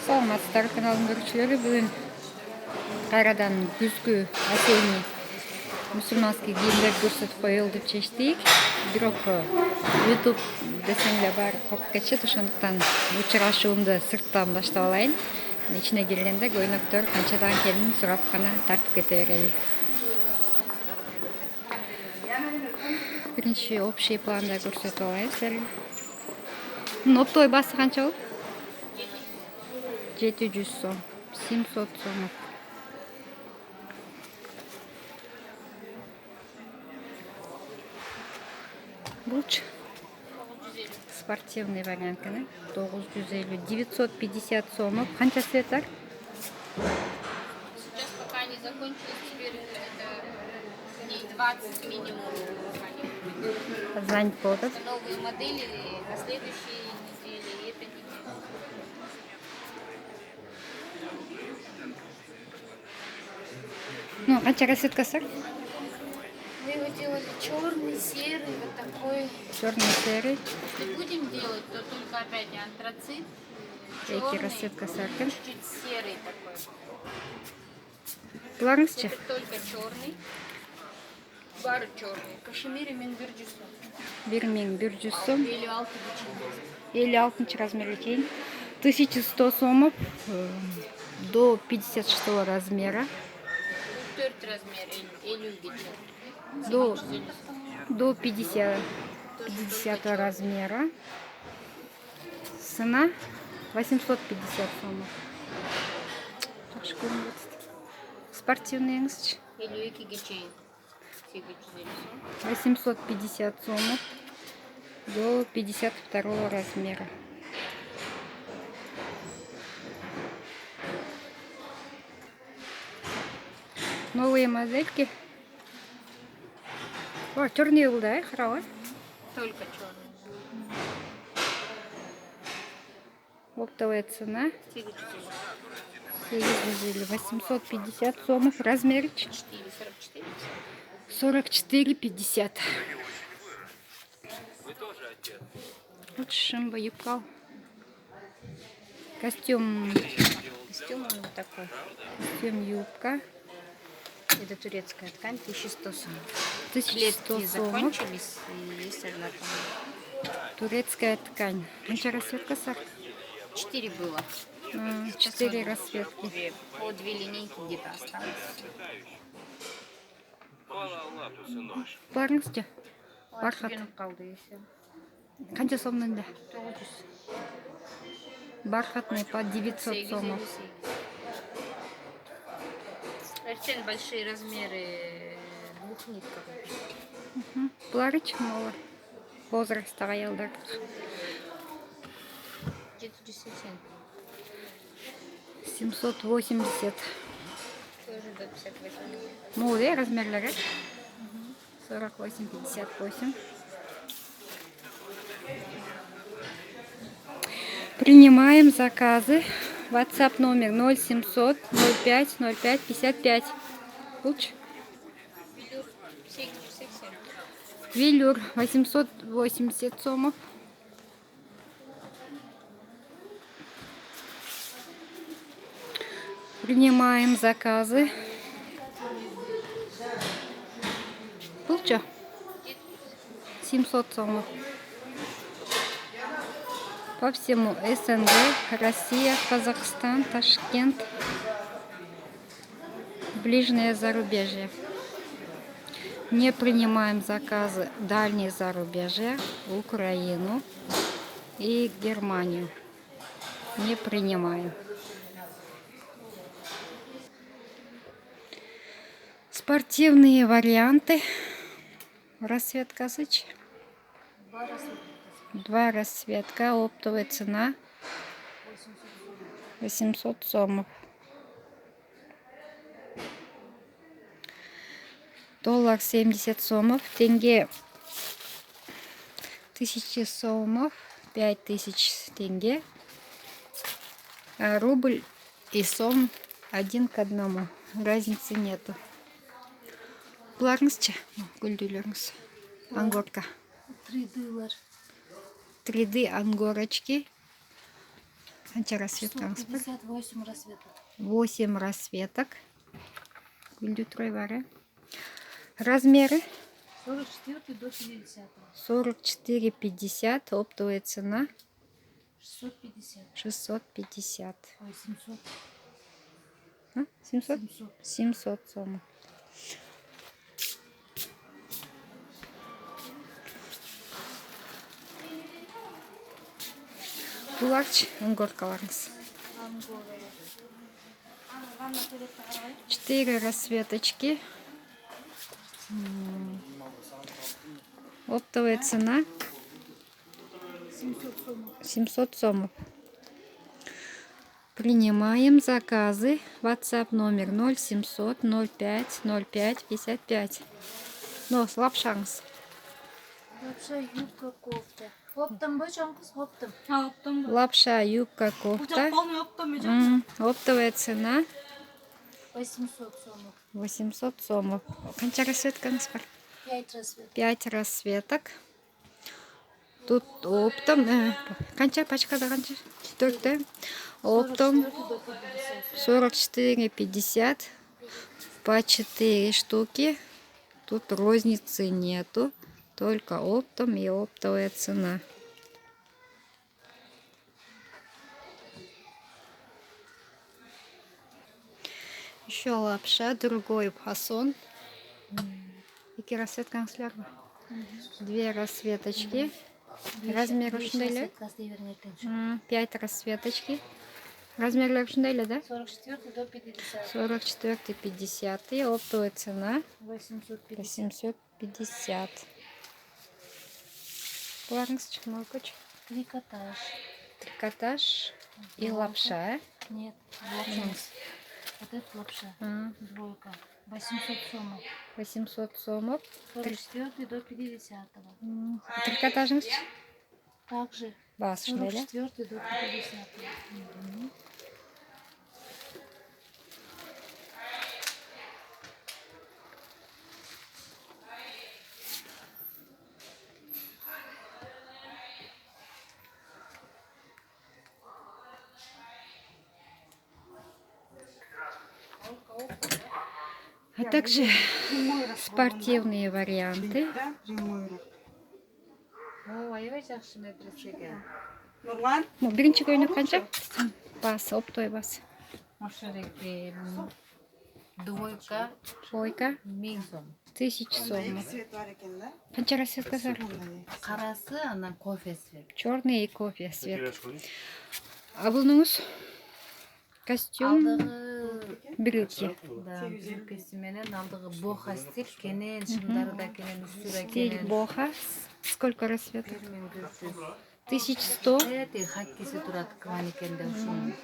Саламатсыздар каналдын көрүүчүлөрү. Бүгүн кайрадан күзгү осенний мусульманский кийимдер көрсөтүп коелу деп чечтик. Бирок YouTube десеңлер баары коркуп кетишет. Ошондуктан учурашуумду сырттан баштап алайын. Ичине киргенде көйнөктөр канчадан экенин сурап гана тартып кете берели. Биринчи общий планда көрсөтүп алайын силерге. Оптовый баасы канча болот? 700 сом, 700 сом. Булчу спортивный вариант, 950, 950 сомов. Канча цветар? Сейчас пока не закончилось, теперь это дней 20 минимум. Звонить будут. Новые модели на следующей неделе и этой неделе. Ну, канча расцветка, сэр? Мы его делали черный, серый, вот такой. Черный, серый. Если будем делать, то только опять антрацит. Эти расцветка, сэр? Чуть-чуть серый такой. Пларнсче? Только черный. Бары черный. Кашемир и Минбирджусу. Бирмин, биржусом. Или алкоголь. 56 размер тень. 1100 сомов до 56 размера. 4 размер или До 50 размера. Цена 850 сомов. Спортивный энгсч. 850 сомов до 52 размера. Новые модельки. О, черный был, да, хорошо. только черный. Оптовая цена. 4, 850 сомов. Размер 44. 44,50. Вот шимба, юбка. Костюм Костюм он вот такой. Костюм, юбка. Это турецкая ткань, 1100 сом. 1100 Клетки сомов. закончились и есть одна там. Турецкая ткань. Канча расцветка, сэр? 4 было. 4 расцветки. По 2 линейки где-то осталось. Барыңызчы? Бархат. Қалды еще. Канча сомнун да? Бархатный по 900 сомов. Очень большие размеры двухнитков. Пларыч мало. Возраст аялдар. 780. Тоже до 58. Молодые размерлері. 48-58. Принимаем заказы. WhatsApp номер 0700 05 05 55. Луч. Велюр 880 сомов. Принимаем заказы. Лучше 700 сомов. По всему СНГ, Россия, Казахстан, Ташкент, ближнее зарубежье. Не принимаем заказы дальние зарубежья, Украину и Германию. Не принимаем. Спортивные варианты. Расцветка сыч. 2 расцветка. Оптовая цена 800 сомов. Доллар 70 сомов. Тенге 1000 сомов. 5000 тенге. А рубль и сом 1 к 1. Разницы нету. Буларыңызчы? Гүлдүйлөрүңүз. Ангорка. 3 дылар. 3D ангорочки. Қанша расцветкаңыз бар? 158 рассветок. 8 расцветок. Гүлді тұрай бар, размеры? 44 до 50. 44,50. Оптовая цена 650. 650. Ой, 700. 700? 700. 700 сомы. Буларчы өнгөркаларыңыз. 4 расцветочки. Оптовая цена 700 сомов. Принимаем заказы. WhatsApp номер 0700 05 05 55. Но слабшаңыз. Лапша, юбка, кофта. Оптом ба жаңғыз? Оптом. оптом. Лапша, юбка, кофта. Полный оптом. Оптовая цена 800 сомов. 800 сомов. Қанша расцветкаңыз бар? 5 рассветок. 5 расцветок. Тут оптом. Қанша пачкада қанша? 4. Оптом 44,50 по 4 штуки. Тут розницы нету. Только оптом и оптовая цена. Еще лапша, другой фасон. Какие расцветкаңыз бар? 2 расцветочки. Размер ушундай 5 расцветочки. Размерлер ушундай, да? 44 до 50. 44 50. И оптовая цена 850. 850. Буларыңыз чыкмай көч. Трикотаж. Трикотаж и лапша. Нет, лапша. Вот это лапша. Двойка. 800 сомов. 800 сомов. 44 до 50. Трикотажыңыз Также бас ушундай, да? 44 до 50. А также спортивные варианты. Да, прямой рак. О, аябай жакшы медресеге. Нурлан? Биринчи көйнөк канча? Бас, оптовый бас. Ошереке двойка Двойка 1000 сом. 1000 сомов. Свет бар екен, да? Канча расцветка бар? Карасы, анан кофе цвет. Черный и кофе цвет. А бұныңыз костюм, Алдыгы брюки. да, брюкеси менен алдыгы боха стиль кенен, шымдары да кенен, үстү да Стиль кенен. боха. Сколько расцветок? 1400. 1100. Эти хаккиси турат кваникенде ушун.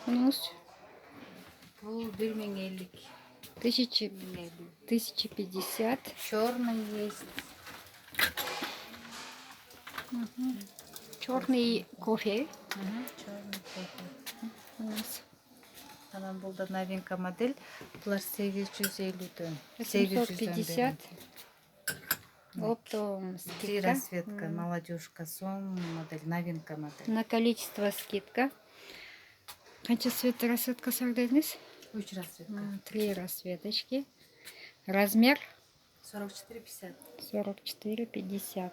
Бұныңыз Бул 1050. 1050. Черный есть. Черный кофе. Черный кофе. У нас Анан бул да новинка модель. Булар 850-дөн. 750. Оптовым 3 скидка. расцветка, молодежка, сом, модель, новинка модель. На количество скидка. Қанша цвет расцветка сардыңыз? 3 расцветка. 3 расцветочки. Размер 44-50. 44,50.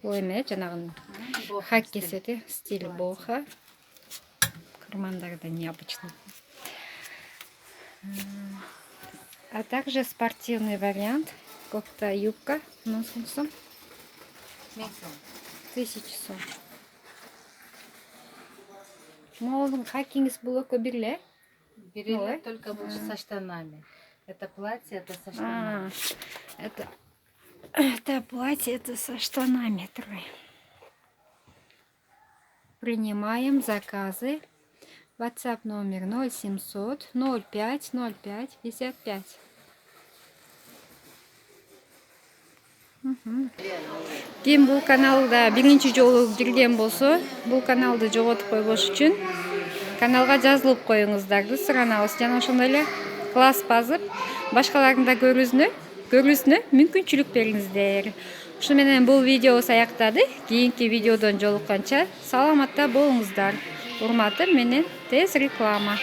Ой, эме жанагы Боха хакки стиль. сети, стиль боха. Кармандарда необычно. А также спортивный вариант. Кофта, юбка. Насыл сом? 1000 сом. 1000 сом. Молдың хаккиңіз бұл өкі бірле? Берели только больше со штанами. Это платье, это со штанами. Это платье, это со штанами. Трое. Принимаем заказы. WhatsApp номер 0700 05 05 55. Ким бұл каналда биринчи жолу кирген болсо, бұл каналды жоготуп койбош үчүн каналга жазылып коюңуздарды суранабыз. Жана ошондой эле класс базып, башкалардын да көрүүсүнө мүмкүнчүлүк бериңиздер. Ушу менен бул видеобуз аяктады. Кийинки видеодон жолукканча саламатта болуңуздар. Урматым менен тез реклама.